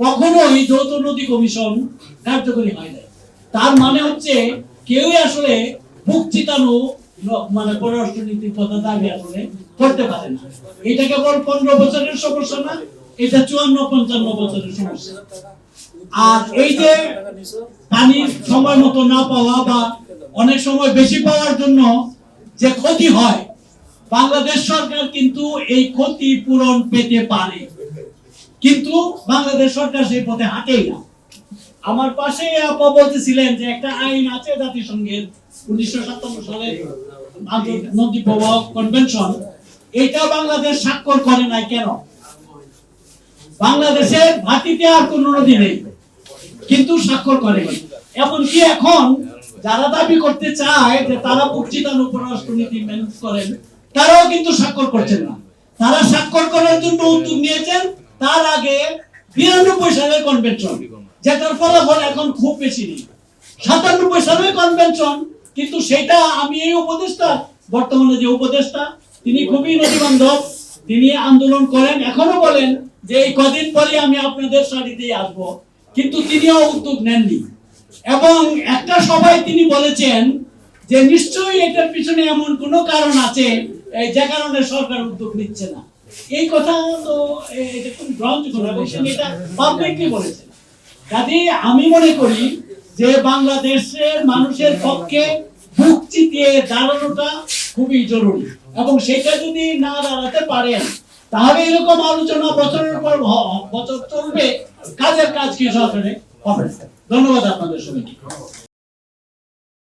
কখনোই যৌথ নদী কমিশন কার্যকরী হয় না। তার মানে হচ্ছে কেউই আসলে বুক চিতানো মানে পররাষ্ট্রনীতির কথা দাবি আসলে করতে পারে না। এটা কেবল 15 বছরের সমস্যা না, এটা 54-55 বছরের সমস্যা। আর এই যে পানির সময় মতো না পাওয়া বা অনেক সময় বেশি পাওয়ার জন্য যে ক্ষতি হয়, বাংলাদেশ সরকার কিন্তু এই ক্ষতি পূরণ পেতে পারে, কিন্তু বাংলাদেশ সরকার সেই পথে হাঁটেই না। আমার পাশে আপা বলতেছিলেন যে একটা আইন আছে জাতিসংঘের 1957 সালের নদী প্রবাহ কনভেনশন, এটা বাংলাদেশ স্বাক্ষর করে নাই কেন? বাংলাদেশের মাটিতে আর কোন নদী নেই, কিন্তু স্বাক্ষর করেনি। এমনকি এখন যারা দাবি করতে চায় যে তারা বুকচিতানো পররাষ্ট্রনীতি মেনে করেন, তারাও কিন্তু স্বাক্ষর করছেন না। তারা স্বাক্ষর করার জন্য উদ্যোগ নিয়েছেন তার আগে 92 সালের কনভেনশন, যেটার ফলাফল এখন খুব বেশি নেই। 97 সালের কনভেনশন, কিন্তু সেটা আমি এই উপদেষ্টা, বর্তমানে যে উপদেষ্টা, তিনি খুবই নদী বান্ধব, তিনি আন্দোলন করেন, এখনো বলেন যে এই কদিন পরে আমি আপনাদের সারিতেই আসবো, কিন্তু তিনিও উদ্যোগ নেননি। এবং একটা সভায় তিনি বলেছেন যে নিশ্চয়ই এটার পিছনে এমন কোনো কারণ আছে যে কারণে সরকার উদ্যোগ নিচ্ছে না। এই কথা তো এটা খুব গ্রহণযোগ্য, এটা পাবলিকলি বলেছেন। কাজে আমি মনে করি যে বাংলাদেশের মানুষের পক্ষে বুক চিতিয়ে দাঁড়ানোটা খুবই জরুরি, এবং সেটা যদি না দাঁড়াতে পারেন তাহলে এরকম আলোচনা বছরের পর বছর চলবে, কাজের কাজ কি সরকারে হবে। ধন্যবাদ আপনাদের সবাইকে।